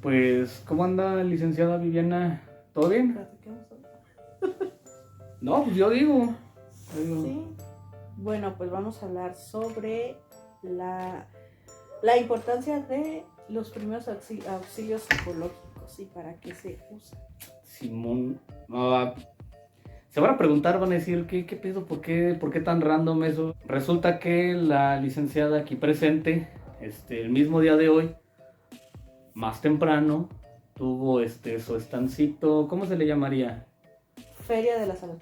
Pues, ¿cómo anda, licenciada Viviana? ¿Todo bien? No, pues yo digo. Sí. Bueno, pues vamos a hablar sobre la importancia de los primeros auxilios psicológicos y para qué se usan. Simón. Se van a preguntar, van a decir, ¿qué pedo? ¿Por qué tan random eso? Resulta que la licenciada aquí presente, el mismo día de hoy, más temprano, tuvo su estancito, ¿cómo se le llamaría? Feria de la Salud.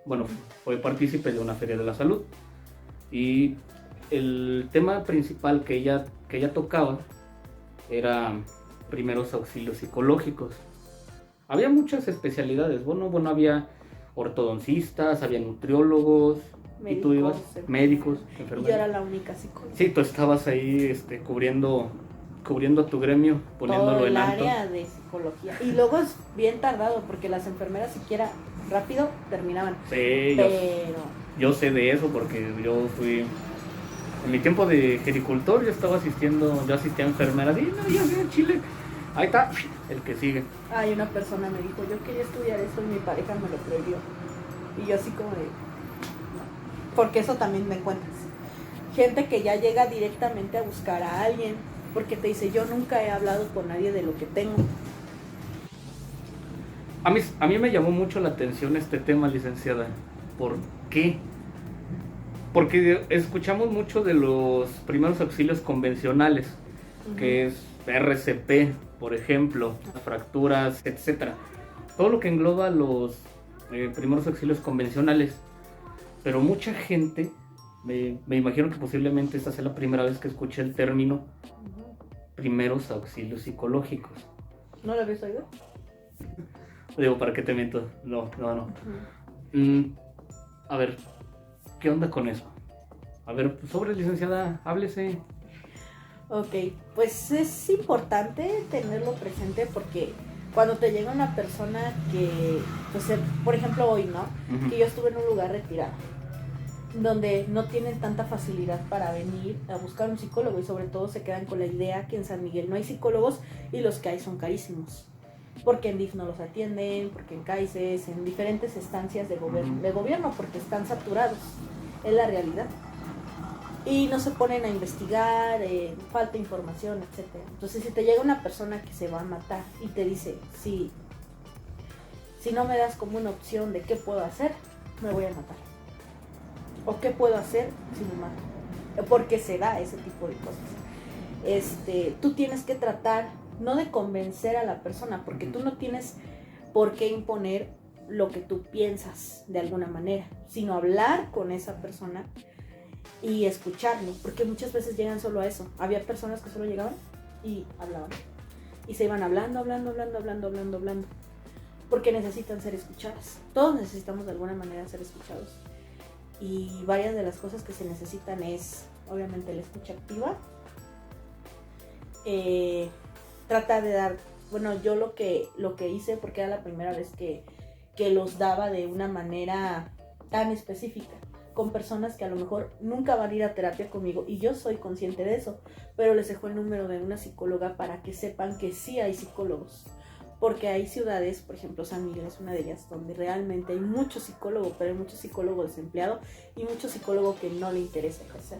Bueno, fue partícipe de una feria de la salud. Y el tema principal que ella tocaba era primeros auxilios psicológicos. Había muchas especialidades, bueno, había ortodoncistas, había nutriólogos, y tú ibas, médicos, enfermeros. Y yo era la única psicóloga. Sí, tú estabas ahí cubriendo a tu gremio, poniéndolo todo en el alto. área de psicología. Y luego es bien tardado porque las enfermeras siquiera rápido terminaban. Sí, pero yo sé de eso porque yo fui... En mi tiempo de gericultor yo asistía a enfermeras y no, ya sé, Chile. Ahí está, el que sigue. Ay, una persona me dijo, yo quería estudiar eso y mi pareja me lo prohibió. Y yo así como de... No. Porque eso también me encuentras. Gente que ya llega directamente a buscar a alguien porque te dice, yo nunca he hablado con nadie de lo que tengo. A mí me llamó mucho la atención este tema, licenciada. ¿Por qué? Porque escuchamos mucho de los primeros auxilios convencionales, que es RCP, por ejemplo, fracturas, etcétera. Todo lo que engloba los primeros auxilios convencionales. Pero mucha gente, me imagino que posiblemente esta sea la primera vez que escuché el término primeros auxilios psicológicos. ¿No lo habías oído? Digo, ¿para qué te miento? No. A ver, ¿qué onda con eso? A ver, sobre, licenciada, háblese. Ok, pues es importante tenerlo presente porque cuando te llega una persona que, pues por ejemplo hoy, ¿no? Uh-huh. Que yo estuve en un lugar retirado, donde no tienen tanta facilidad para venir a buscar un psicólogo y sobre todo se quedan con la idea que en San Miguel no hay psicólogos y los que hay son carísimos. Porque en DIF no los atienden, porque en CAICES, en diferentes estancias de gobierno, porque están saturados, es la realidad. Y no se ponen a investigar, falta información, etc. Entonces si te llega una persona que se va a matar y te dice, si no me das como una opción de qué puedo hacer, me voy a matar. O qué puedo hacer si me mato. Porque se da ese tipo de cosas. Tú tienes que tratar no de convencer a la persona, porque tú no tienes por qué imponer lo que tú piensas de alguna manera, sino hablar con esa persona y escucharlo, porque muchas veces llegan solo a eso. Había personas que solo llegaban y hablaban y se iban hablando, porque necesitan ser escuchadas. Todos necesitamos de alguna manera ser escuchados y varias de las cosas que se necesitan es obviamente la escucha activa. Trata de dar, bueno, yo lo que hice, porque era la primera vez que los daba de una manera tan específica, con personas que a lo mejor nunca van a ir a terapia conmigo, y yo soy consciente de eso, pero les dejo el número de una psicóloga para que sepan que sí hay psicólogos, porque hay ciudades, por ejemplo San Miguel es una de ellas, donde realmente hay mucho psicólogo, pero hay mucho psicólogo desempleado y mucho psicólogo que no le interesa ejercer.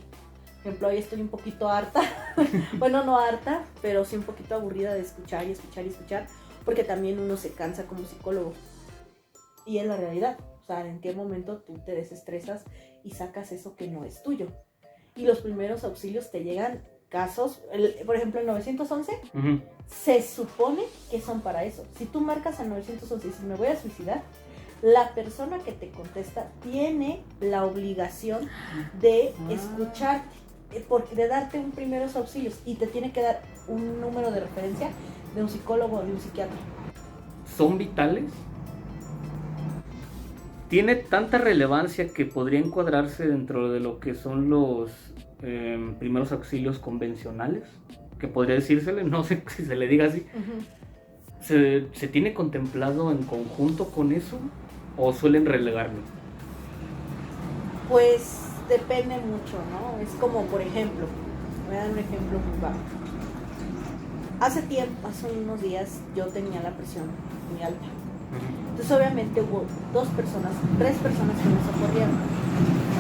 Por ejemplo, hoy estoy un poquito harta, bueno, no harta, pero sí un poquito aburrida de escuchar, porque también uno se cansa como psicólogo. Y es la realidad, o sea, en qué momento tú te desestresas y sacas eso que no es tuyo. Y los primeros auxilios te llegan casos, por ejemplo, el 911, se supone que son para eso. Si tú marcas al 911 y dices, me voy a suicidar, la persona que te contesta tiene la obligación de escucharte, de darte un primeros auxilios, y te tiene que dar un número de referencia de un psicólogo o de un psiquiatra. ¿Son vitales? ¿Tiene tanta relevancia que podría encuadrarse dentro de lo que son los primeros auxilios convencionales? Que podría decírsele, no sé si se le diga así. ¿Se tiene contemplado en conjunto con eso o suelen relegarlo? Pues depende mucho, ¿no? Es como, por ejemplo, voy a dar un ejemplo muy bajo. Hace unos días yo tenía la presión muy alta. Entonces obviamente hubo 3 personas que me socorrieron.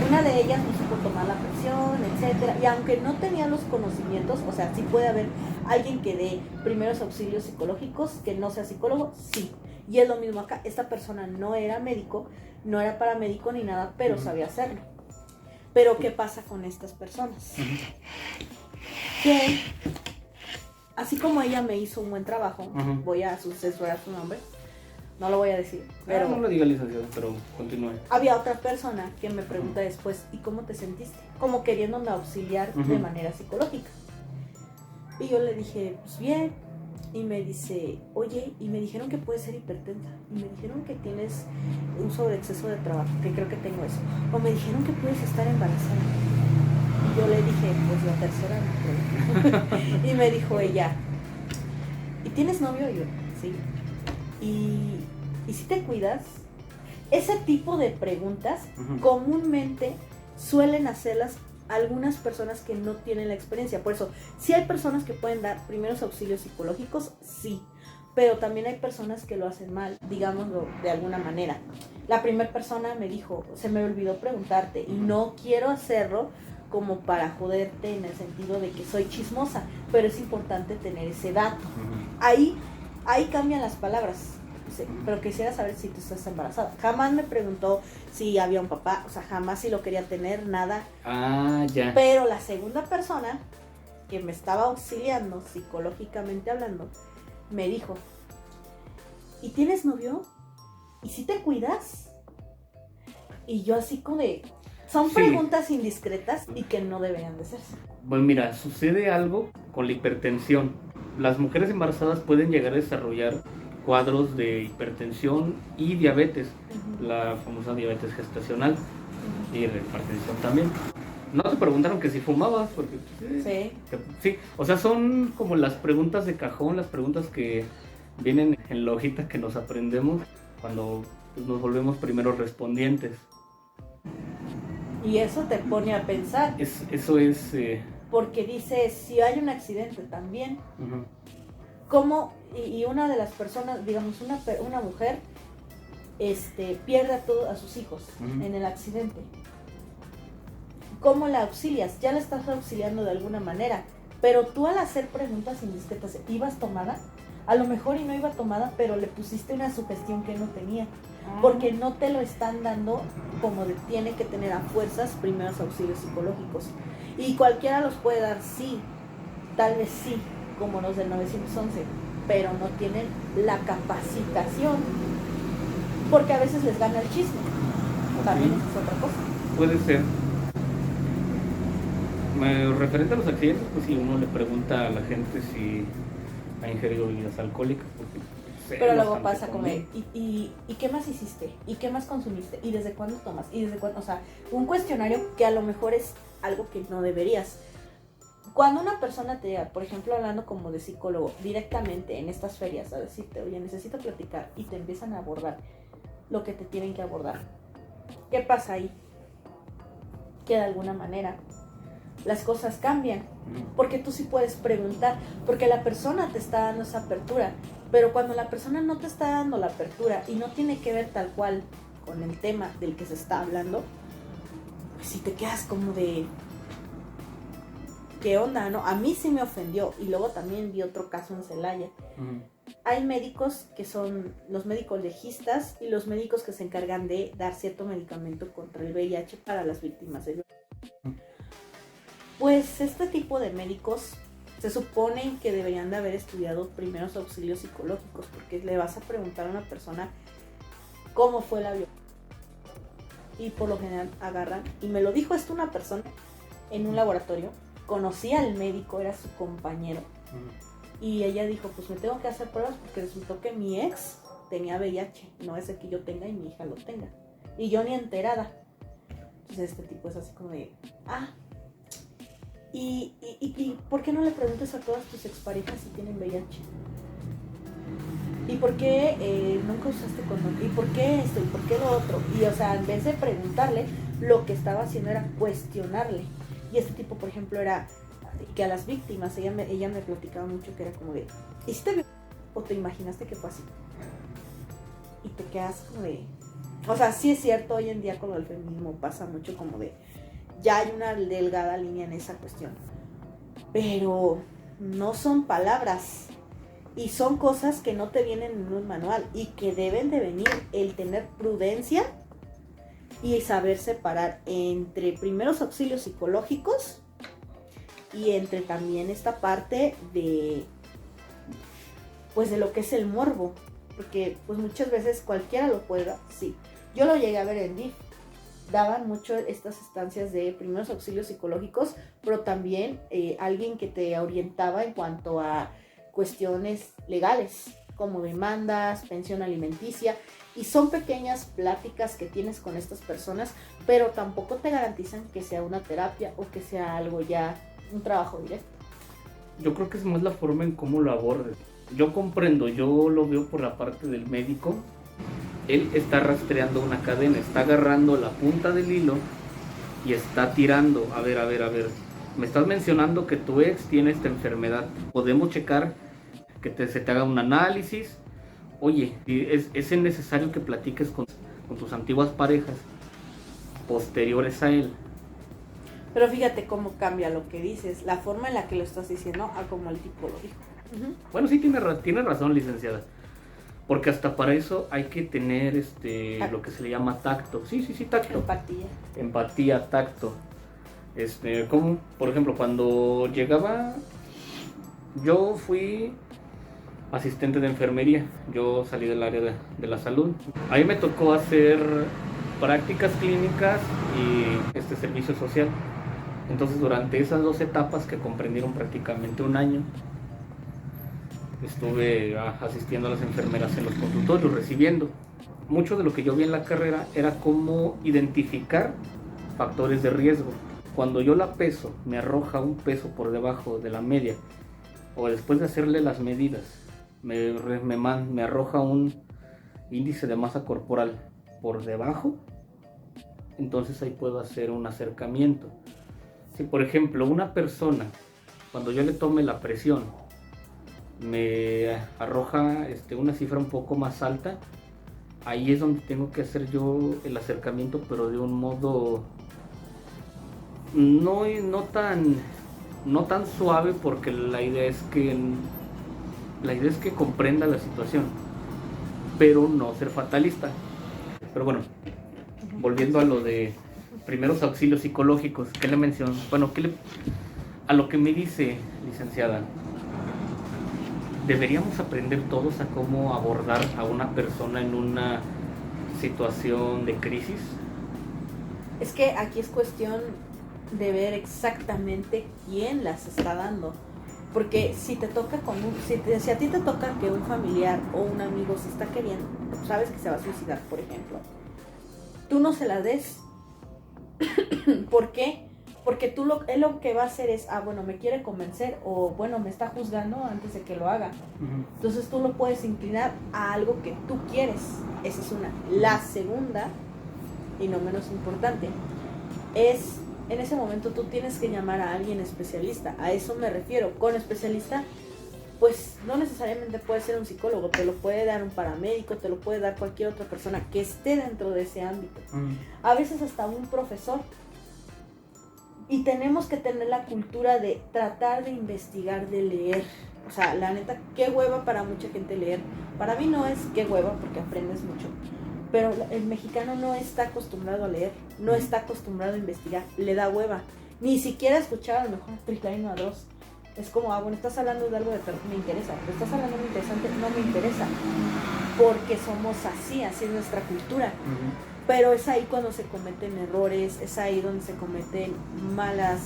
Una de ellas me supo tomar la presión, etcétera. Y aunque no tenía los conocimientos, o sea, sí puede haber alguien que dé primeros auxilios psicológicos, que no sea psicólogo, sí. Y es lo mismo acá. Esta persona no era médico, no era paramédico ni nada, pero sabía hacerlo. Pero ¿qué pasa con estas personas? Que así como ella me hizo un buen trabajo, voy a censurar su nombre, no lo voy a decir, pero no lo diga, licenciado, pero continúe. había otra persona que me pregunta después, ¿y cómo te sentiste? Como queriéndome auxiliar de manera psicológica. Y yo le dije, pues bien. Y me dice, oye, y me dijeron que puedes ser hipertensa. Y me dijeron que tienes un sobreexceso de trabajo, que creo que tengo eso. O me dijeron que puedes estar embarazada. Y yo le dije, pues la tercera no creo. Y me dijo ella, ¿y tienes novio? Y yo, sí. ¿Y si te cuidas? Ese tipo de preguntas comúnmente suelen hacerlas algunas personas que no tienen la experiencia. Por eso, sí hay personas que pueden dar primeros auxilios psicológicos, sí, pero también hay personas que lo hacen mal, digámoslo de alguna manera. La primera persona me dijo, se me olvidó preguntarte y no quiero hacerlo como para joderte en el sentido de que soy chismosa, pero es importante tener ese dato. Ahí cambian las palabras. Sí, pero quisiera saber si tú estás embarazada. Jamás me preguntó si había un papá, o sea, jamás si lo quería tener, nada. Ya. Pero la segunda persona que me estaba auxiliando, psicológicamente hablando, me dijo, ¿y tienes novio? ¿Y si te cuidas? Y yo así como de... Son preguntas indiscretas y que no deberían de serse. Bueno, mira, sucede algo con la hipertensión. Las mujeres embarazadas pueden llegar a desarrollar cuadros de hipertensión y diabetes, la famosa diabetes gestacional y de hipertensión también. No te preguntaron que si fumabas, porque sí, o sea, son como las preguntas de cajón, las preguntas que vienen en la hojita que nos aprendemos cuando nos volvemos primeros respondientes. Y eso te pone a pensar. Eso es... Porque dice, si hay un accidente también, ¿cómo? Y una de las personas, digamos, una mujer pierde a sus hijos en el accidente. ¿Cómo la auxilias? Ya la estás auxiliando de alguna manera, pero tú al hacer preguntas indiscretas, ¿ibas tomada? A lo mejor y no iba tomada, pero le pusiste una sugestión que no tenía, porque no te lo están dando como tiene que tener a fuerzas primeros auxilios psicológicos. Y cualquiera los puede dar, sí, tal vez sí, como los del 911, pero no tienen la capacitación, porque a veces les gana el chisme. También es otra cosa. Puede ser. Referente a los accidentes, pues si uno le pregunta a la gente si ha ingerido bebidas alcohólicas, pero luego pasa como, ¿y qué más hiciste? ¿Y qué más consumiste? ¿Y desde cuándo tomas? ¿Y desde cuándo? O sea, un cuestionario que a lo mejor es algo que no deberías. Cuando una persona te diga, por ejemplo, hablando como de psicólogo, directamente en estas ferias, a decirte, oye, necesito platicar, y te empiezan a abordar lo que te tienen que abordar. ¿Qué pasa ahí? Que de alguna manera las cosas cambian, porque tú sí puedes preguntar, porque la persona te está dando esa apertura, pero cuando la persona no te está dando la apertura y no tiene que ver tal cual con el tema del que se está hablando, pues si te quedas como de... ¿Qué onda, no? A mí sí me ofendió. Y luego también vi otro caso en Celaya. Hay médicos que son los médicos legistas y los médicos que se encargan de dar cierto medicamento contra el VIH para las víctimas del VIH. Pues este tipo de médicos se supone que deberían de haber estudiado primeros auxilios psicológicos, porque le vas a preguntar a una persona cómo fue la violencia. Y por lo general agarran, y me lo dijo esto una persona en un laboratorio, conocía al médico, era su compañero, y ella dijo, pues me tengo que hacer pruebas porque resultó que mi ex tenía VIH, no es el que yo tenga y mi hija lo tenga, y yo ni enterada. Entonces este tipo es así como de, ¿y por qué no le preguntas a todas tus exparejas si tienen VIH? ¿Y por qué nunca usaste condón? ¿Y por qué esto? ¿Y por qué lo otro? Y o sea, en vez de preguntarle, lo que estaba haciendo era cuestionarle. Y este tipo, por ejemplo, era, exactamente, que a las víctimas, ella me platicaba mucho que era como de, ¿y si te vio o te imaginaste que fue así? Y te quedas como de, o sea, sí es cierto, hoy en día con lo del feminismo pasa mucho como de, ya hay una delgada línea en esa cuestión, pero no son palabras y son cosas que no te vienen en un manual y que deben de venir el tener prudencia y saber separar entre primeros auxilios psicológicos y entre también esta parte de, pues, de lo que es el morbo, porque pues muchas veces cualquiera lo puede dar, sí. Yo lo llegué a ver en DIF, daban mucho estas estancias de primeros auxilios psicológicos, pero también alguien que te orientaba en cuanto a cuestiones legales, como demandas, pensión alimenticia, y son pequeñas pláticas que tienes con estas personas, pero tampoco te garantizan que sea una terapia o que sea algo ya, un trabajo directo. Yo creo que es más la forma en cómo lo abordes. Yo comprendo, yo lo veo por la parte del médico. Él está rastreando una cadena, está agarrando la punta del hilo y está tirando. A ver. Me estás mencionando que tu ex tiene esta enfermedad. Podemos checar que se te haga un análisis. Oye, es necesario que platiques con tus antiguas parejas posteriores a él. Pero fíjate cómo cambia lo que dices, la forma en la que lo estás diciendo a como el tipo lo dijo. Bueno, sí, tiene razón, licenciada. Porque hasta para eso hay que tener lo que se le llama tacto. Sí, tacto. Empatía, tacto. Como, por ejemplo, cuando llegaba, yo fui asistente de enfermería. Yo salí del área de la salud. Ahí me tocó hacer prácticas clínicas y servicio social. Entonces, durante esas 2 etapas que comprendieron prácticamente un año, estuve asistiendo a las enfermeras en los consultorios, recibiendo. Mucho de lo que yo vi en la carrera era cómo identificar factores de riesgo. Cuando yo la peso, me arroja un peso por debajo de la media, o después de hacerle las medidas, me arroja un índice de masa corporal por debajo, entonces ahí puedo hacer un acercamiento. Si por ejemplo una persona, cuando yo le tome la presión, me arroja una cifra un poco más alta, ahí es donde tengo que hacer yo el acercamiento, pero de un modo no tan suave, porque la idea es que comprenda la situación, pero no ser fatalista. Pero bueno, volviendo a lo de primeros auxilios psicológicos, ¿qué le menciono? Bueno, a lo que me dice, licenciada, deberíamos aprender todos a cómo abordar a una persona en una situación de crisis. Es que aquí es cuestión de ver exactamente quién las está dando. Porque si te toca si a ti te toca que un familiar o un amigo se está queriendo, sabes que se va a suicidar, por ejemplo, tú no se la des. ¿Por qué? Porque él lo que va a hacer es, bueno, me quiere convencer, o bueno, me está juzgando antes de que lo haga. Entonces tú lo puedes inclinar a algo que tú quieres. Esa es una. La segunda, y no menos importante, es, en ese momento tú tienes que llamar a alguien especialista. A eso me refiero. Con especialista, pues no necesariamente puede ser un psicólogo, te lo puede dar un paramédico, te lo puede dar cualquier otra persona que esté dentro de ese ámbito. A veces hasta un profesor. Y tenemos que tener la cultura de tratar de investigar, de leer. O sea, la neta, qué hueva para mucha gente leer. Para mí no es qué hueva, porque aprendes mucho. Pero el mexicano no está acostumbrado a leer, no está acostumbrado a investigar, le da hueva. Ni siquiera escuchar a lo mejor Triclaino a 2. Es como, bueno, estás hablando de algo de me interesa, pero estás hablando de algo interesante, no me interesa. Porque somos así es nuestra cultura. Pero es ahí cuando se cometen errores, es ahí donde se cometen malas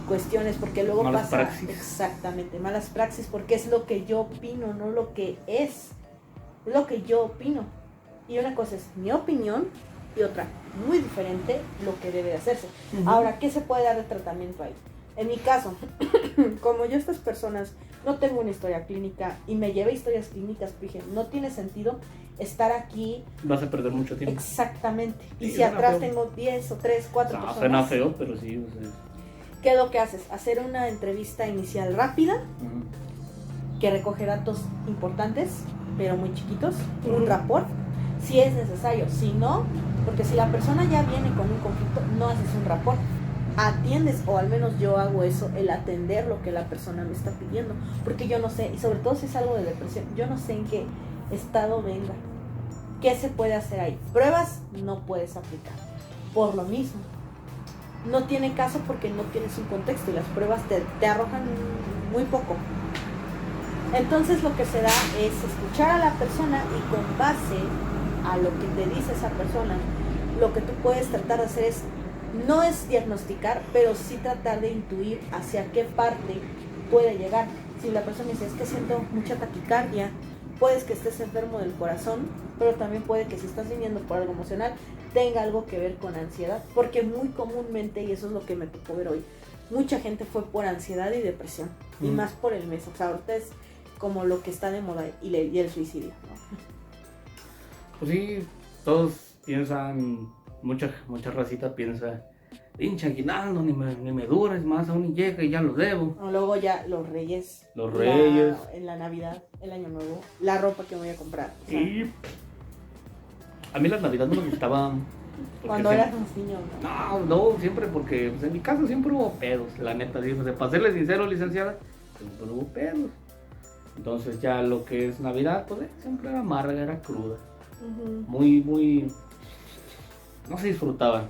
cuestiones, porque luego malas pasa praxis. Exactamente, malas praxis, porque es lo que yo opino, no lo que es lo que yo opino. Y una cosa es mi opinión y otra muy diferente lo que debe de hacerse. Ahora, ¿qué se puede dar de tratamiento ahí? En mi caso, como yo estas personas no tengo una historia clínica y me llevé historias clínicas, dije, no tiene sentido estar aquí. Vas a perder mucho tiempo. Exactamente. Y sí, si atrás tengo 10 o 3, 4 personas. Suena feo, pero sí. ¿Qué es lo que haces? Hacer una entrevista inicial rápida, que recoge datos importantes, pero muy chiquitos, un rapport, si es necesario. Si no, porque si la persona ya viene con un conflicto, no haces un rapport. Atiendes, o al menos yo hago eso, el atender lo que la persona me está pidiendo, porque yo no sé, y sobre todo si es algo de depresión, yo no sé en qué estado venga, qué se puede hacer ahí. Pruebas no puedes aplicar, por lo mismo. No tiene caso porque no tienes un contexto y las pruebas te arrojan muy poco. Entonces lo que se da es escuchar a la persona y con base a lo que te dice esa persona, lo que tú puedes tratar de hacer es, no es diagnosticar, pero sí tratar de intuir hacia qué parte puede llegar. Si la persona dice, es que siento mucha taquicardia, puedes que estés enfermo del corazón, pero también puede que si estás viniendo por algo emocional, tenga algo que ver con ansiedad, porque muy comúnmente, y eso es lo que me tocó ver hoy, mucha gente fue por ansiedad y depresión, y más por el mes. O sea, ahorita es como lo que está de moda y el suicidio, ¿no? Pues sí, todos piensan, mucha racita piensa, pinche aguinaldo, ni me dura, es más, aún llega y ya lo debo. O luego ya los reyes. En la Navidad, el Año Nuevo, la ropa que me voy a comprar. O sea, y a mí las Navidades no me gustaban. Cuando eras un niño, ¿no? No, siempre, porque pues, en mi casa siempre hubo pedos, la neta, ¿sí? O sea, para serle sincero, licenciada, siempre hubo pedos. Entonces ya lo que es Navidad, pues siempre era amarga, era cruda. Muy, no se disfrutaba.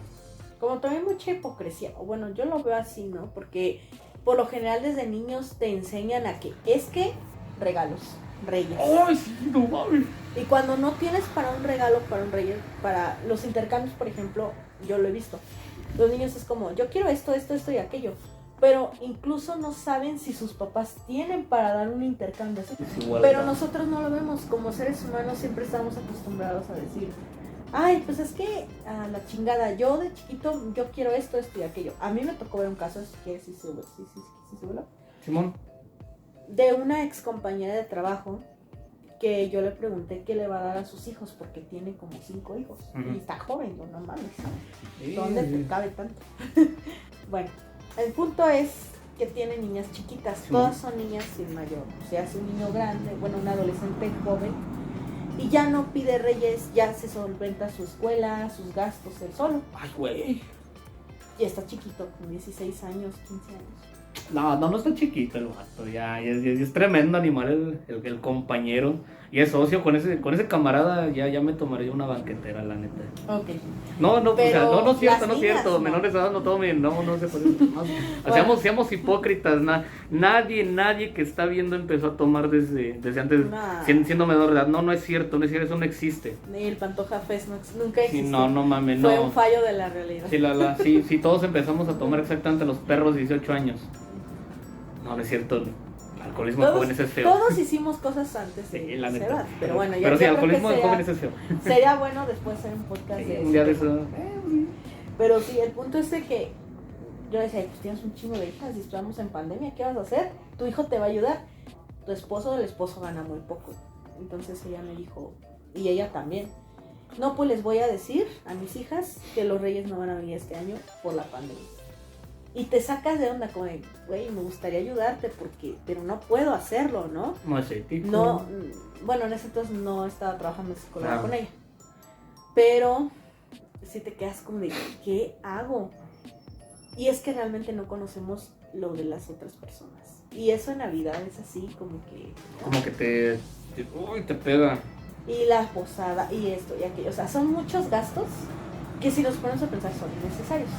Como también mucha hipocresía, o bueno, yo lo veo así, ¿no? Porque por lo general desde niños te enseñan a que es que regalos, reyes. ¡Ay, sí, no mames! Y cuando no tienes para un regalo, para un rey, para los intercambios, por ejemplo, yo lo he visto. Los niños es como, yo quiero esto y aquello. Pero incluso no saben si sus papás tienen para dar un intercambio así. Pero nosotros no lo vemos. Como seres humanos siempre estamos acostumbrados a decir, ay, pues es que a la chingada, yo de chiquito, yo quiero esto y aquello. A mí me tocó ver un caso, si quieres, sí, Simón. De una ex compañera de trabajo que yo le pregunté qué le va a dar a sus hijos porque tiene como 5 hijos y está joven, no mames. ¿Dónde te cabe tanto? Bueno, el punto es que tiene niñas chiquitas, todas son niñas sin mayor, o sea, es un niño grande, bueno, un adolescente joven, y ya no pide reyes, ya se solventa su escuela, sus gastos él solo. Ay, güey. Y está chiquito, con 16 años, 15 años. No está chiquito el vato, ya es tremendo animal el compañero. Y es socio, con ese camarada ya me tomaría una banquetera, la neta. Ok. No, pero o sea, no es niñas, cierto, no. menores de edad no tomen, no se puede. Bueno. Seamos hipócritas, nadie que está viendo empezó a tomar desde antes, siendo menor de edad. No es cierto, eso no existe. Ni el Pantoja Fest nunca existió. Sí, no mames, no. Fue un fallo de la realidad. Sí, todos empezamos a tomar exactamente los perros de 18 años. No es cierto. El alcoholismo de jóvenes es feo. Todos hicimos cosas antes de la neta. Pero bueno, ya. Pero sí, el alcoholismo de jóvenes es feo. Sería bueno después hacer un podcast de un día de eso. Pero sí, el punto es de que yo decía, pues tienes un chingo de hijas y estamos en pandemia, ¿qué vas a hacer? Tu hijo te va a ayudar. Tu esposo del esposo gana muy poco. Entonces ella me dijo, y ella también, no, pues les voy a decir a mis hijas que los reyes no van a venir este año por la pandemia. Y te sacas de onda, como de, güey, me gustaría ayudarte, pero no puedo hacerlo, ¿no? No es ético. No, bueno, en ese entonces no estaba trabajando en psicología con ella. Pero sí te quedas como de, ¿qué hago? Y es que realmente no conocemos lo de las otras personas. Y eso en Navidad es así, como que... Como que te pega. Y la posada, y esto, y aquello. O sea, son muchos gastos que si nos ponemos a pensar son innecesarios.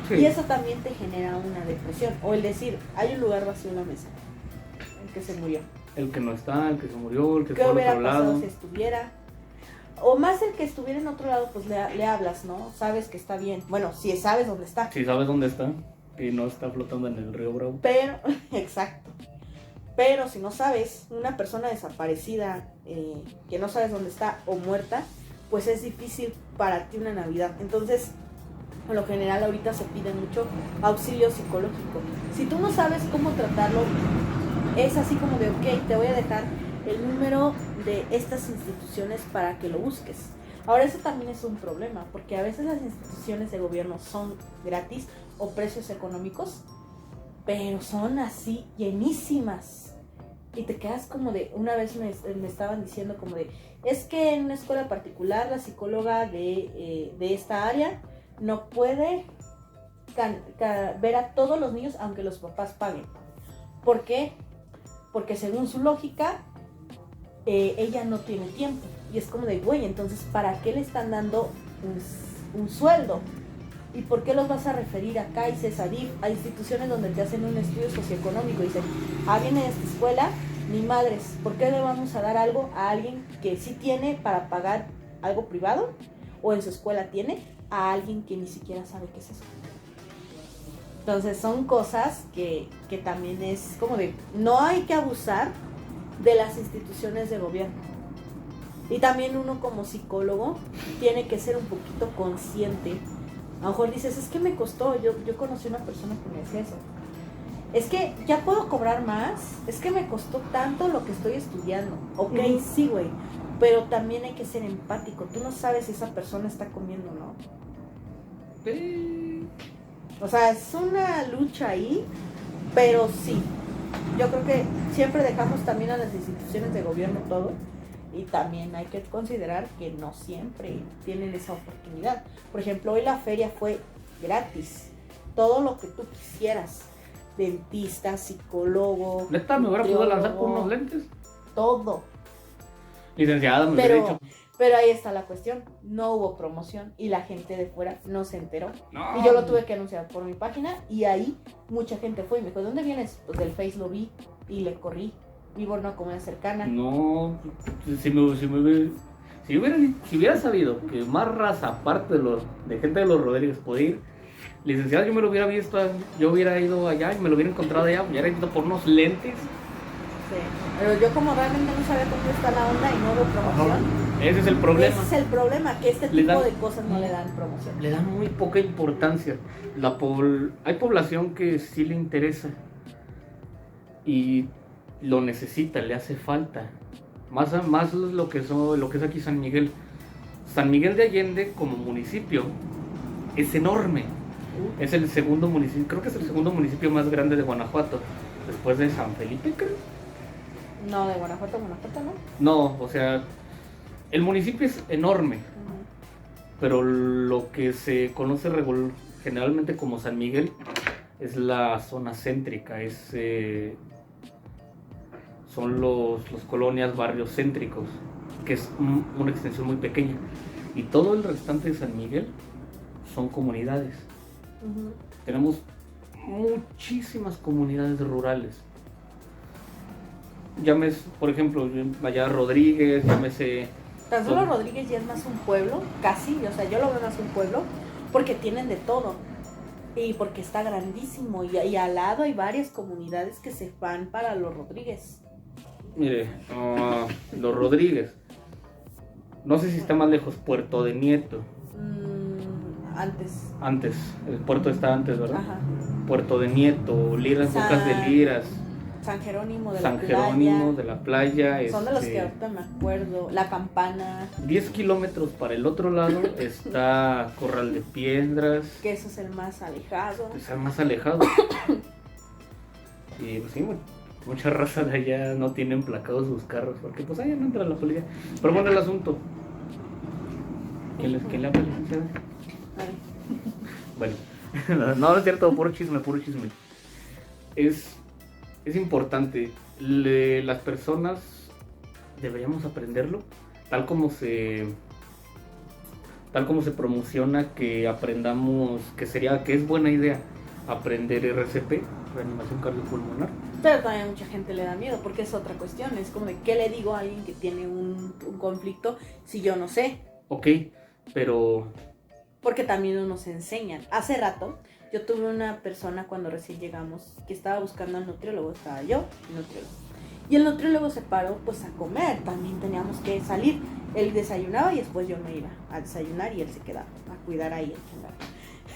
Sí. Y eso también te genera una depresión. O el decir, hay un lugar vacío en la mesa. El que se murió. El que no está, el que se murió, el que fue al otro lado. ¿Qué hubiera pasado si estuviera? O más el que estuviera en otro lado, pues le hablas, ¿no? Sabes que está bien. Bueno, si sabes dónde está. Si sabes dónde está. Y no está flotando en el río Bravo. Pero, exacto. Pero si no sabes, una persona desaparecida, que no sabes dónde está o muerta, pues es difícil para ti una Navidad. Entonces, por lo general ahorita se pide mucho auxilio psicológico. Si tú no sabes cómo tratarlo, es así como de, ok, te voy a dejar el número de estas instituciones para que lo busques. Ahora eso también es un problema, porque a veces las instituciones de gobierno son gratis o precios económicos, pero son así llenísimas. Y te quedas como de, una vez me estaban diciendo como de, es que en una escuela particular la psicóloga de esta área no puede ver a todos los niños aunque los papás paguen. ¿Por qué? Porque según su lógica, ella no tiene tiempo. Y es como de, güey, entonces ¿para qué le están dando un sueldo? ¿Y por qué los vas a referir a CAICES, a DIF, a instituciones donde te hacen un estudio socioeconómico? Y dicen, viene de esta escuela, ni madres, ¿por qué le vamos a dar algo a alguien que sí tiene para pagar algo privado? O en su escuela tiene, a alguien que ni siquiera sabe qué es eso. Entonces son cosas que también es como de, no hay que abusar de las instituciones de gobierno. Y también uno como psicólogo tiene que ser un poquito consciente. A lo mejor dices, es que me costó, yo conocí una persona que me decía eso. Es que ya puedo cobrar más, es que me costó tanto lo que estoy estudiando. Ok, sí, güey, pero también hay que ser empático. Tú no sabes si esa persona está comiendo o no. O sea, es una lucha ahí, pero sí. Yo creo que siempre dejamos también a las instituciones de gobierno todo. Y también hay que considerar que no siempre tienen esa oportunidad. Por ejemplo, hoy la feria fue gratis. Todo lo que tú quisieras. Dentista, psicólogo. ¿Neta me hubiera podido lanzar con unos lentes? Todo. Licenciada, me hubiera dicho. Pero ahí está la cuestión. No hubo promoción y la gente de fuera no se enteró. No. Y yo lo tuve que anunciar por mi página. Y ahí mucha gente fue y me dijo, ¿de dónde vienes? Pues del Face lo vi y le corrí. Vivo en una comunidad cercana. No, si hubiera sabido que más raza, aparte de gente de los Rodríguez, podía ir, licenciada, yo me lo hubiera visto, yo hubiera ido allá y me lo hubiera encontrado allá, hubiera ido por unos lentes. Sí, pero yo como realmente no sabía cómo está la onda y no hubo promoción. Ese es el problema. Ese es el problema, que este tipo de cosas no le dan promoción. Le dan muy poca importancia. Hay población que sí le interesa y lo necesita, le hace falta. Más lo que es aquí San Miguel. San Miguel de Allende como municipio es enorme. Es el segundo municipio, creo que es el segundo municipio más grande de Guanajuato, después de San Felipe, creo. No, de Guanajuato, ¿no? No, o sea, el municipio es enorme, pero lo que se conoce generalmente como San Miguel es la zona céntrica, son los colonias, barrios céntricos, que es una extensión muy pequeña. Y todo el restante de San Miguel son comunidades. Tenemos muchísimas comunidades rurales. Por ejemplo, allá Rodríguez, llámese... Tan solo Rodríguez ya es más un pueblo, casi, o sea, yo lo veo más un pueblo, porque tienen de todo. Y porque está grandísimo, y al lado hay varias comunidades que se van para los Rodríguez. Mire, los Rodríguez. No sé si está más lejos, Puerto de Nieto. Antes. El puerto está antes, ¿verdad? Ajá. Puerto de Nieto, Bocas de Liras. San Jerónimo de la Playa. Son de los que ahorita me acuerdo. La Campana. 10 kilómetros para el otro lado está Corral de Piedras. Que eso es el más alejado. Es el más alejado. Y pues sí, bueno, mucha raza de allá no tienen placados sus carros, porque pues allá no entra la policía. Pero bueno, el asunto. ¿Quién le habla, licenciada? Bueno, no es cierto, puro chisme. Es importante, las personas deberíamos aprenderlo, tal como se promociona que aprendamos, que es buena idea aprender RCP, reanimación cardiopulmonar. Pero también a mucha gente le da miedo, porque es otra cuestión, es como de ¿qué le digo a alguien que tiene un conflicto si yo no sé? Ok, pero... Porque también no nos enseñan. Hace rato yo tuve una persona cuando recién llegamos que estaba buscando al nutriólogo, estaba yo, el nutriólogo. Y el nutriólogo se paró pues a comer, también teníamos que salir. Él desayunaba y después yo me iba a desayunar y él se quedaba a cuidar ahí el chingado.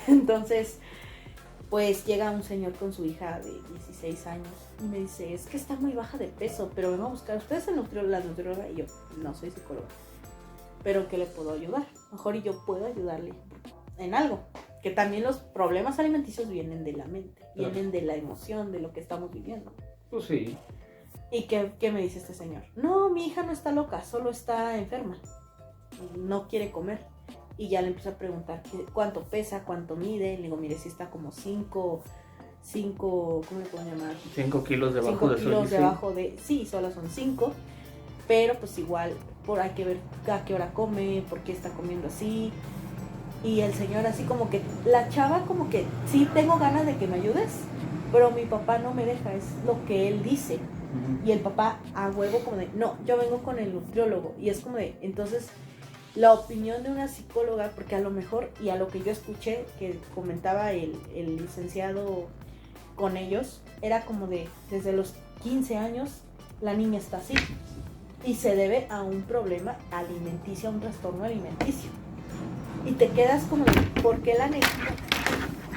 Entonces, pues llega un señor con su hija de 16 años y me dice, es que está muy baja de peso, pero vengo a buscar, ¿usted es la nutrióloga? Y yo, no soy psicóloga, pero ¿qué le puedo ayudar? Mejor y yo puedo ayudarle en algo. que también los problemas alimenticios vienen de la mente, Claro. vienen de la emoción, de lo que estamos viviendo. Pues sí. ¿Y qué me dice este señor? No, mi hija no está loca, solo está enferma. No quiere comer. Y ya le empiezo a preguntar cuánto pesa, cuánto mide. Le digo, mire, si está como 5, ¿cómo le puedo llamar? 5 kilos debajo 5 de su kilos índice. debajo de, sí, solo son 5. Pero pues igual, hay que ver a qué hora come, por qué está comiendo así. Y el señor así como que, la chava como que, sí tengo ganas de que me ayudes, pero mi papá no me deja, es lo que él dice. Ujú. Y el papá a huevo como de, no, yo vengo con el nutriólogo. Y es como de, entonces, la opinión de una psicóloga, porque a lo mejor, y a lo que yo escuché, que comentaba el licenciado con ellos, era como de, desde los 15 años, la niña está así. Y se debe a un problema alimenticio, a un trastorno alimenticio. Y te quedas como de, ¿por qué la negativa?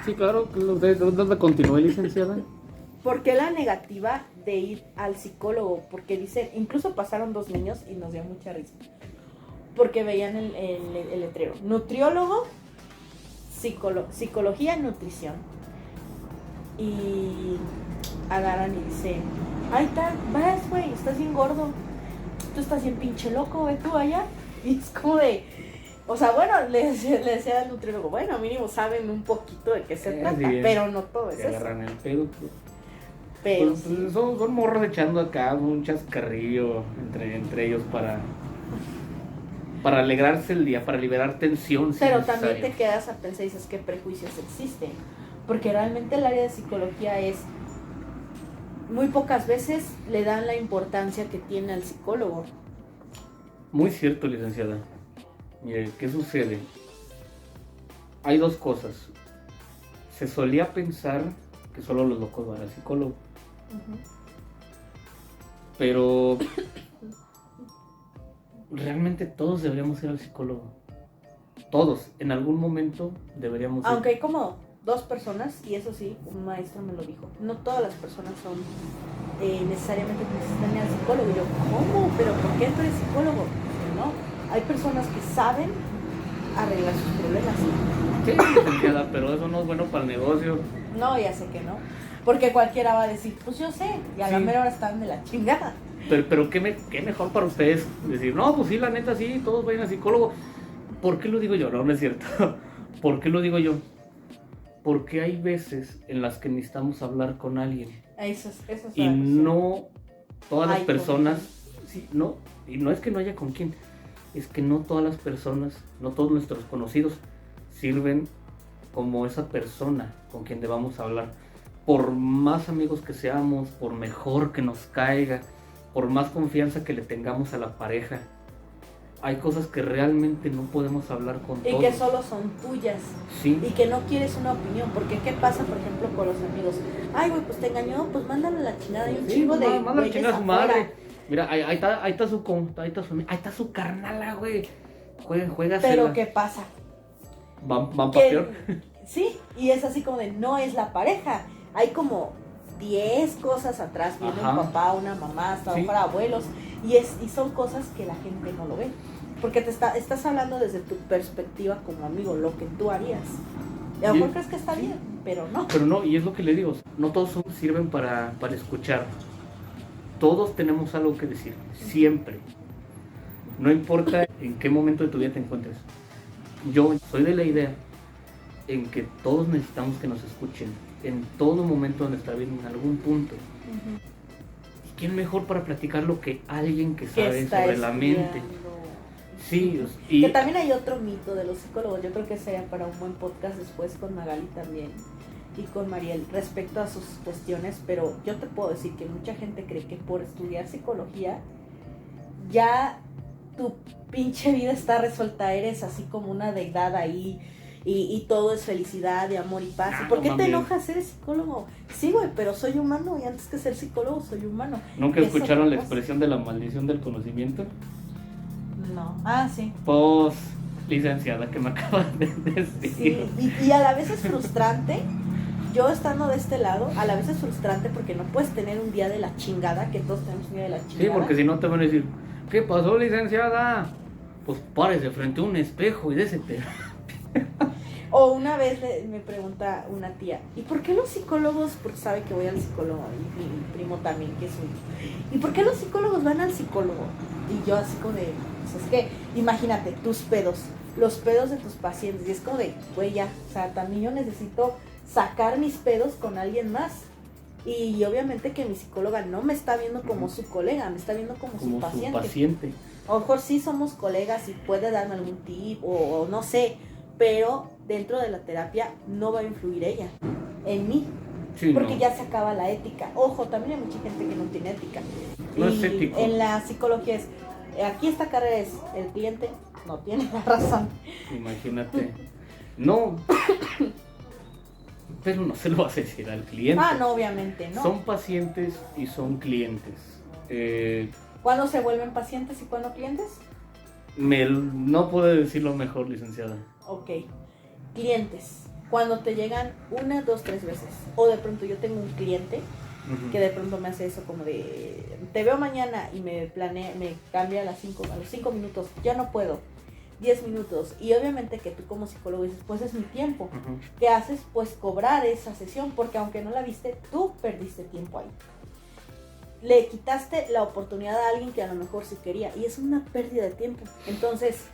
Sí, claro. ¿Dónde continúe, licenciada? ¿Por qué la negativa de ir al psicólogo? Porque dicen, incluso pasaron 2 niños y nos dio mucha risa. Porque veían el letrero. Nutriólogo, psicología, nutrición. Y agarran y dicen, ahí está, vas, güey, estás bien gordo. Tú estás bien pinche loco, ve tú allá. Y es como de, o sea, bueno, le decía al nutriólogo, bueno, mínimo saben un poquito de qué se trata, Sí, pero no todo es Se eso. agarran el pedo. Pero Pues, sí. son morros echando acá un chascarrillo entre ellos para alegrarse el día, para liberar tensión. Si Pero es también necesario. te quedas a pensar y dices qué prejuicios existen. Porque realmente el área de psicología es, muy pocas veces le dan la importancia que tiene al psicólogo. Muy cierto, licenciada. Mire, ¿qué sucede? Hay 2 cosas. Se solía pensar que solo los locos van al psicólogo, pero realmente todos deberíamos ir al psicólogo. Todos, en algún momento deberíamos ir. Aunque hay como 2 personas, y eso sí, un maestro me lo dijo, no todas las personas son necesariamente que necesitan ir al psicólogo. Y yo, ¿cómo? ¿Pero por qué tú eres psicólogo? No, hay personas que saben arreglar sus problemas. Sí, licenciada, pero eso no es bueno para el negocio. No, ya sé que no. Porque cualquiera va a decir, pues yo sé, y a la Sí. mera hora están de la chingada. Pero qué mejor para ustedes decir, no, pues sí, la neta, sí, todos vayan al psicólogo. ¿Por qué lo digo yo? No, no es cierto. ¿Por qué lo digo yo? Porque hay veces en las que necesitamos hablar con alguien Eso es y la cuestión. no todas las Hay personas, sí, no, y no es que no haya con quién, es que no todas las personas, no todos nuestros conocidos sirven como esa persona con quien debamos hablar. Por más amigos que seamos, por mejor que nos caiga, por más confianza que le tengamos a la pareja, hay cosas que realmente no podemos hablar con Y todos. que solo son tuyas. Sí, Y que no quieres una opinión. Porque ¿qué pasa, por ejemplo, con los amigos? Ay, güey, pues te engañó, pues mándale a la chingada. Hay un sí, chingo de mándale a güeyes chingar a su afuera. madre. Mira, ahí está su carnala, güey. Juega Pero ¿qué pasa? Van pa' Que- peor. Sí, y es así como de, no es la pareja. Hay como 10 cosas atrás. Viene Ajá. un papá, una mamá, hasta Sí. para abuelos. Y son cosas que la gente no lo ve. Porque estás hablando desde tu perspectiva como amigo, lo que tú harías. Y a lo Y- mejor crees que está sí. bien, pero no. Pero no, y es lo que le digo, no todos sirven para escuchar. Todos tenemos algo que decir, siempre. No importa en qué momento de tu vida te encuentres. Yo soy de la idea en que todos necesitamos que nos escuchen en todo momento de nuestra vida, en algún punto. ¿Y quién mejor para platicarlo que alguien que Que sabe está sobre la mente? estudiando. Sí, y Que también hay otro mito de los psicólogos. Yo creo que sería para un buen podcast después con Magali también y con Mariel respecto a sus cuestiones. Pero yo te puedo decir que mucha gente cree que por estudiar psicología ya tu pinche vida está resuelta. Eres así como una deidad ahí y todo es felicidad y amor y paz. Ah, ¿Y por no qué te mames. enojas? Eres psicólogo. Sí, güey, pero soy humano y antes que ser psicólogo soy humano. ¿nunca Y eso escucharon no la pasa. expresión de la maldición del conocimiento? No. Ah, sí. Pues, licenciada, que me acabas de decir. Sí, y a la vez es frustrante, yo estando de este lado, a la vez es frustrante porque no puedes tener un día de la chingada, que todos tenemos un día de la chingada. Sí, porque si no te van a decir, ¿qué pasó, licenciada? Pues párese frente a un espejo y désete. O una vez me pregunta una tía, ¿y por qué los psicólogos, porque sabe que voy al psicólogo, y mi primo también, que es un... ¿Y por qué los psicólogos van al psicólogo? Y yo así como de, pues es que, imagínate, tus pedos, los pedos de tus pacientes, y es como de, güey, ya, o sea, también yo necesito sacar mis pedos con alguien más. Y obviamente que mi psicóloga no me está viendo como su colega, me está viendo como su paciente. A lo mejor sí somos colegas y puede darme algún tip o no sé, pero dentro de la terapia no va a influir ella en mí, sí, porque no. Ya se acaba la ética. Ojo, también hay mucha gente que no tiene ética. No es ético. En la psicología es, aquí esta carrera es, el cliente no tiene la razón. Imagínate. No, pero no se lo vas a decir al cliente. Ah, no, obviamente, no. Son pacientes y son clientes. ¿Cuándo se vuelven pacientes y cuándo clientes? No puedo decirlo mejor, licenciada. Ok. Clientes. Cuando te llegan 1, 2, 3 veces. O de pronto yo tengo un cliente que de pronto me hace eso como de, te veo mañana y me cambia a los 5 minutos. Ya no puedo. 10 minutos. Y obviamente que tú como psicólogo dices, pues es mi tiempo. ¿Qué haces? Pues cobrar esa sesión, porque aunque no la viste, tú perdiste tiempo ahí. Le quitaste la oportunidad a alguien que a lo mejor sí quería, y es una pérdida de tiempo. Entonces,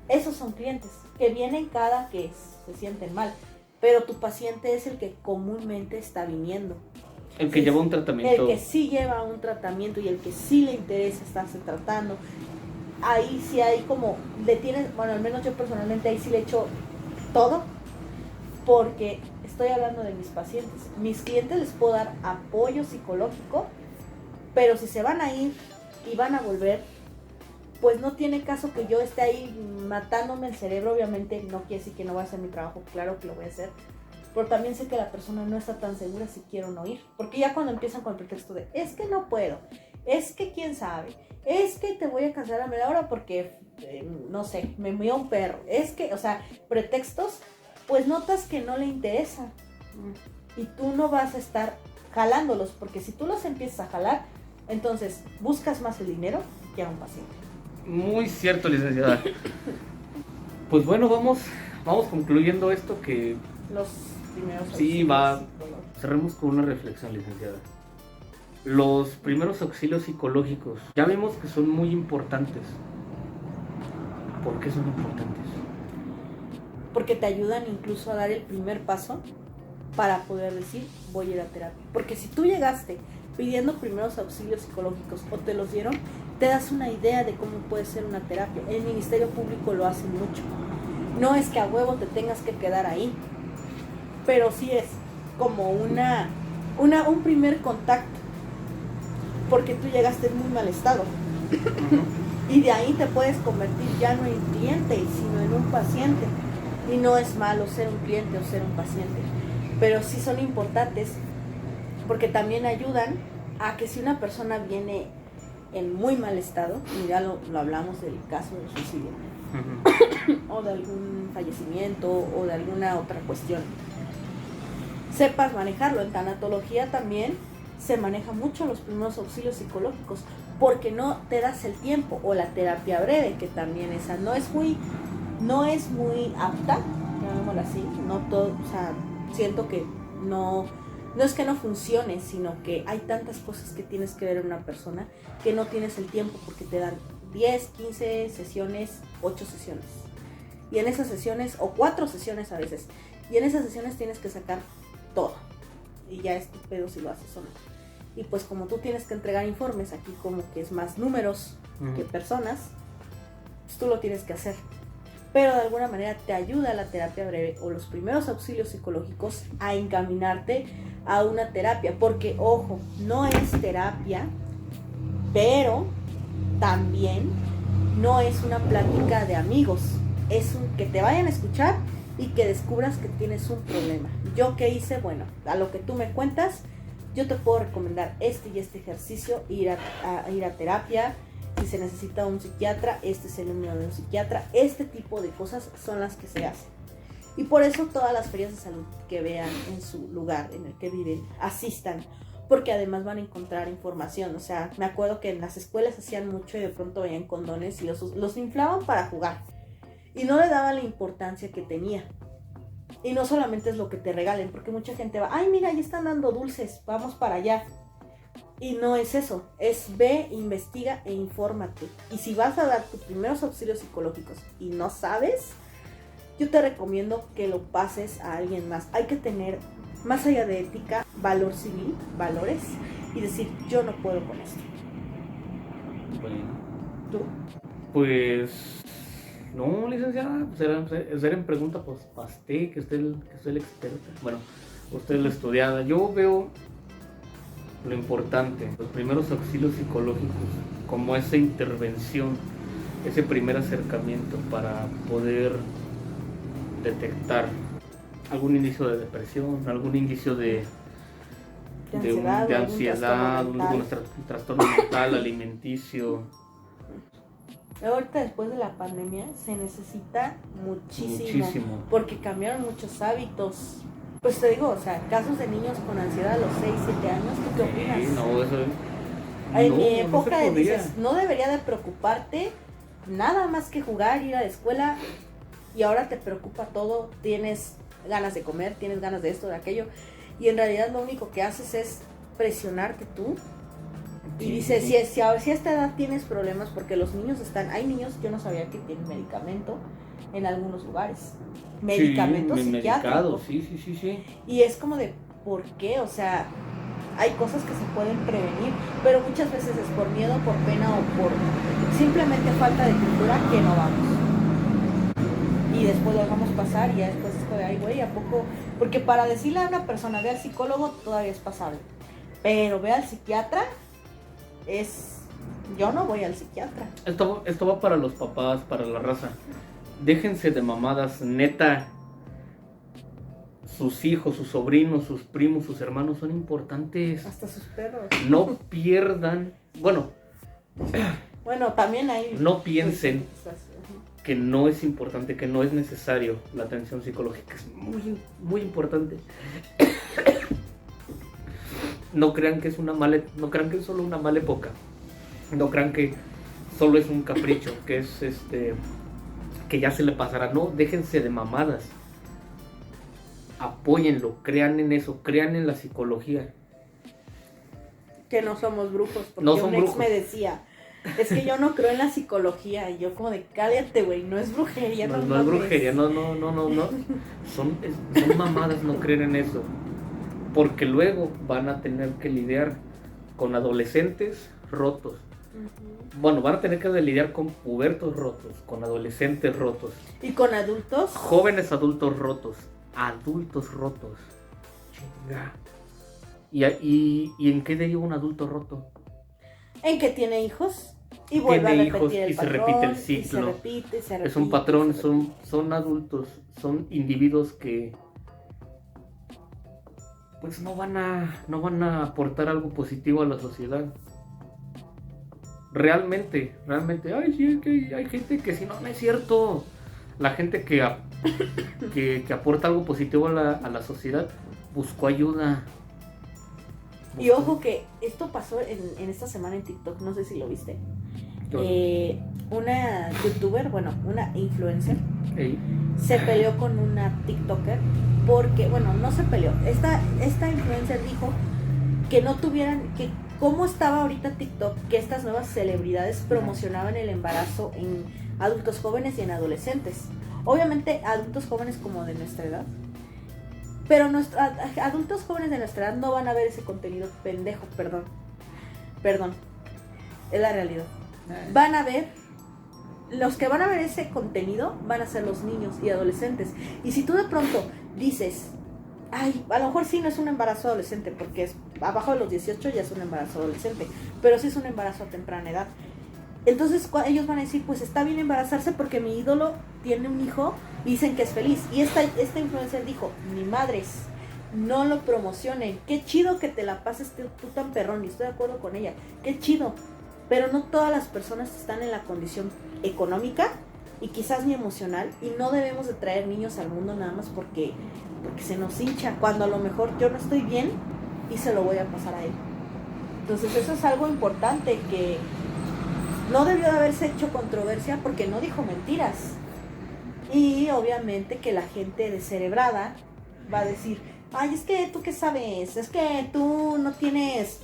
esos son clientes que vienen cada que se sienten mal, pero tu paciente es el que comúnmente está viniendo. El que lleva un tratamiento. El que sí lleva un tratamiento y el que sí le interesa estarse tratando. Ahí sí hay como, bueno, al menos yo personalmente ahí sí le echo todo, porque estoy hablando de mis pacientes. Mis clientes les puedo dar apoyo psicológico, pero si se van a ir y van a volver, pues no tiene caso que yo esté ahí matándome el cerebro. Obviamente no quiere decir que no voy a hacer mi trabajo, claro que lo voy a hacer, pero también sé que la persona no está tan segura si quiero o no ir, porque ya cuando empiezan con el pretexto de, es que no puedo, es que quién sabe, es que te voy a cancelar a media hora porque, no sé, me murió un perro, es que, o sea, pretextos, pues notas que no le interesa, y tú no vas a estar jalándolos, porque si tú los empiezas a jalar, entonces buscas más el dinero que a un paciente. Muy cierto, licenciada. Pues bueno, vamos concluyendo esto que... Los primeros sí, cerremos con una reflexión, licenciada. Los primeros auxilios psicológicos, ya vimos que son muy importantes. ¿Por qué son importantes? Porque te ayudan incluso a dar el primer paso para poder decir, voy a ir a terapia. Porque si tú llegaste pidiendo primeros auxilios psicológicos o te los dieron, te das una idea de cómo puede ser una terapia. El Ministerio Público lo hace mucho. No es que a huevo te tengas que quedar ahí, pero sí es como un primer contacto, porque tú llegaste en muy mal estado. Y de ahí te puedes convertir ya no en cliente, sino en un paciente. Y no es malo ser un cliente o ser un paciente, pero sí son importantes porque también ayudan a que si una persona viene en muy mal estado, y ya lo hablamos del caso del suicidio, o de algún fallecimiento o de alguna otra cuestión, sepas manejarlo. En tanatología también se maneja mucho los primeros auxilios psicológicos, porque no te das el tiempo, o la terapia breve, que también esa no es muy apta, llamémosla así, no todo, o sea, siento que no es que no funcione, sino que hay tantas cosas que tienes que ver en una persona que no tienes el tiempo, porque te dan 10, 15 sesiones, 8 sesiones. Y en esas sesiones, o 4 sesiones a veces, y en esas sesiones tienes que sacar todo. Y ya es tu pedo si lo haces o no. Y pues como tú tienes que entregar informes, aquí como que es más números que personas, pues tú lo tienes que hacer. Pero de alguna manera te ayuda la terapia breve o los primeros auxilios psicológicos a encaminarte a una terapia. Porque, ojo, no es terapia, pero también no es una plática de amigos. Es que te vayan a escuchar y que descubras que tienes un problema. ¿Yo qué hice? Bueno, a lo que tú me cuentas, yo te puedo recomendar este y este ejercicio, ir a terapia. Si se necesita un psiquiatra, este es el número de un psiquiatra. Este tipo de cosas son las que se hacen. Y por eso todas las ferias de salud que vean en su lugar en el que viven, asistan, porque además van a encontrar información. O sea, me acuerdo que en las escuelas hacían mucho y de pronto veían condones y los inflaban para jugar. Y no le daban la importancia que tenía. Y no solamente es lo que te regalen, porque mucha gente va, ay, mira, ya están dando dulces, vamos para allá. Y no es eso, es ve, investiga e infórmate. Y si vas a dar tus primeros auxilios psicológicos y no sabes, yo te recomiendo que lo pases a alguien más. Hay que tener, más allá de ética, valor civil, valores, y decir, yo no puedo con esto. Bueno, ¿Tú? pues no, licenciada, será en pregunta pues para usted, que usted es el experto. Bueno, usted es la estudiada. Yo veo lo importante, los primeros auxilios psicológicos, como esa intervención, ese primer acercamiento para poder detectar algún indicio de depresión, algún indicio de ansiedad, un trastorno mental, alimenticio. Ahorita después de la pandemia se necesita muchísimo, porque cambiaron muchos hábitos. Pues te digo, o sea, casos de niños con ansiedad a los 6, 7 años, ¿tú qué opinas? Sí, no, eso en mi época dices, no debería de preocuparte nada más que jugar, ir a la escuela, y ahora te preocupa todo, tienes ganas de comer, tienes ganas de esto, de aquello, y en realidad lo único que haces es presionarte tú. Y dices, si a esta edad tienes problemas, porque los niños hay niños, yo no sabía que tienen medicamento en algunos lugares. Medicamentos psiquiátricos. Sí. Y es como de, ¿por qué? O sea, hay cosas que se pueden prevenir, pero muchas veces es por miedo, por pena o por simplemente falta de cultura que no vamos. Y después lo dejamos pasar y ya después es de, ay, güey, ¿a poco? Porque para decirle a una persona, ve al psicólogo, todavía es pasable. Pero ve al psiquiatra, yo no voy al psiquiatra. Esto va para los papás, para la raza. Déjense de mamadas, neta. Sus hijos, sus sobrinos, sus primos, sus hermanos son importantes. Hasta sus perros. No pierdan. Bueno, también hay. No piensen que no es importante, que no es necesario la atención psicológica. Es muy, muy importante. No crean que es solo una mala época. No crean que solo es un capricho, que es que ya se le pasará. No, déjense de mamadas. Apóyenlo, crean en eso, crean en la psicología. Que no somos brujos, porque no son un ex brujos. me decía, es que yo no creo en la psicología, y yo como de, cállate, güey, no es brujería, no es brujería, no. Son mamadas no creer en eso. Porque luego van a tener que lidiar con adolescentes rotos. Uh-huh. Bueno, van a tener que lidiar con pubertos rotos, con adolescentes rotos. ¿Y con adultos? Jóvenes adultos rotos. Adultos rotos. Chinga. ¿Y en qué deriva un adulto roto? En que tiene hijos y vuelve a repetir el patrón, se repite el ciclo. Se repite. Es un patrón, son adultos, son individuos que pues no van a aportar algo positivo a la sociedad. Realmente, ay, sí, que hay gente que si no es cierto. La gente que aporta algo positivo a la sociedad buscó ayuda. Y ojo que esto pasó en esta semana en TikTok, no sé si lo viste. Una youtuber, una influencer, se peleó con una TikToker porque, no se peleó. Esta influencer dijo que no tuvieran, que cómo estaba ahorita TikTok, que estas nuevas celebridades promocionaban el embarazo en adultos jóvenes y en adolescentes. Obviamente adultos jóvenes como de nuestra edad. Pero adultos jóvenes de nuestra edad no van a ver ese contenido pendejo, perdón. Es la realidad. Van a ver, los que van a ver ese contenido van a ser los niños y adolescentes. Y si tú de pronto dices, ay, a lo mejor sí no es un embarazo adolescente, porque es abajo de los 18 ya es un embarazo adolescente, pero sí es un embarazo a temprana edad. Entonces ellos van a decir, pues está bien embarazarse porque mi ídolo tiene un hijo y dicen que es feliz. Y esta influencer dijo, ni madres, no lo promocionen. Qué chido que te la pases tú tan perrón, y estoy de acuerdo con ella. Qué chido, pero no todas las personas están en la condición económica y quizás ni emocional, y no debemos de traer niños al mundo nada más porque se nos hincha, cuando a lo mejor yo no estoy bien y se lo voy a pasar a él. Entonces eso es algo importante que no debió de haberse hecho controversia porque no dijo mentiras. Y obviamente que la gente descerebrada va a decir, ay, es que tú qué sabes, es que tú no tienes,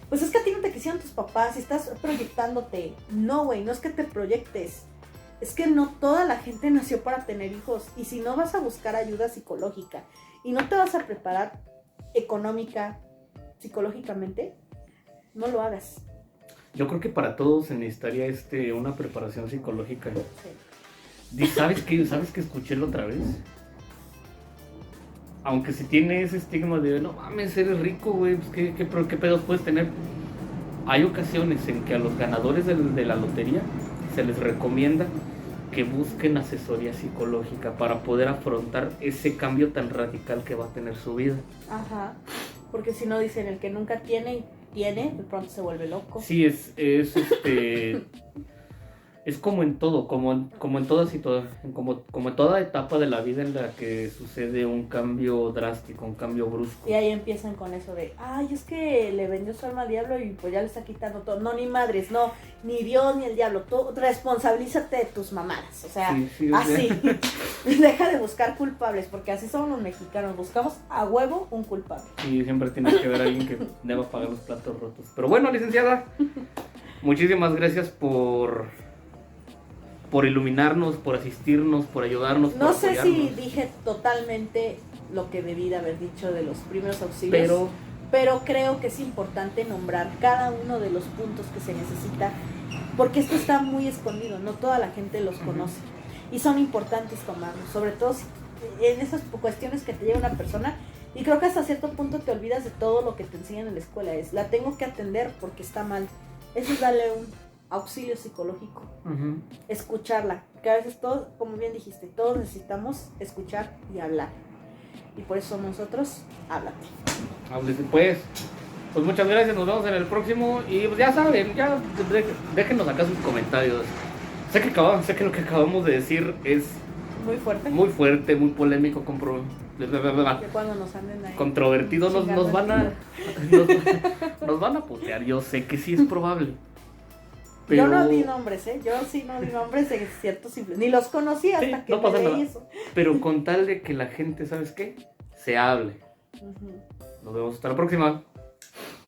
pues es que a ti no te quisieron tus papás y estás proyectándote. No, güey, no es que te proyectes, es que no toda la gente nació para tener hijos. Y si no vas a buscar ayuda psicológica y no te vas a preparar económica, psicológicamente, no lo hagas. Yo creo que para todos se necesitaría una preparación psicológica. Sí. ¿Sabes qué escuché la otra vez? Aunque se tiene ese estigma de, no mames, eres rico, güey, pues ¿qué pedos puedes tener? Hay ocasiones en que a los ganadores de la lotería se les recomienda que busquen asesoría psicológica para poder afrontar ese cambio tan radical que va a tener su vida. Ajá, porque si no dicen, el que nunca tiene, de pronto se vuelve loco. Sí, es como en todo, como en todas y todas, como en toda etapa de la vida en la que sucede un cambio drástico, un cambio brusco. Y ahí empiezan con eso de, ay, es que le vendió su alma al diablo y pues ya le está quitando todo. No, ni madres, no, ni Dios ni el diablo. Tú responsabilízate de tus mamadas. O sea, sí, así. Deja de buscar culpables, porque así somos los mexicanos. Buscamos a huevo un culpable. Y siempre tiene que haber alguien que deba pagar los platos rotos. Pero bueno, licenciada, muchísimas gracias por iluminarnos, por asistirnos, por ayudarnos. No por sé apoyarnos. si dije totalmente lo que debí de haber dicho de los primeros auxilios, pero creo que es importante nombrar cada uno de los puntos que se necesita, porque esto está muy escondido, no toda la gente los conoce, y son importantes tomarlos, sobre todo en esas cuestiones que te llega una persona, y creo que hasta cierto punto te olvidas de todo lo que te enseñan en la escuela, es, la tengo que atender porque está mal, eso es darle un auxilio psicológico, escucharla, que a veces todos, como bien dijiste, todos necesitamos escuchar y hablar, y por eso nosotros, háblate. Háblese pues. Pues muchas gracias, nos vemos en el próximo y pues ya saben, ya déjenos acá sus comentarios. Sé que lo que acabamos de decir es muy fuerte, muy polémico, que cuando nos anden ahí controvertido, nos van a putear, yo sé que sí es probable. Pero... Yo no di nombres, yo sí no di nombres de ciertos simples, ni los conocía hasta que no pasa nada. eso. Pero con tal de que la gente, ¿sabes qué? Se hable. Nos vemos hasta la próxima.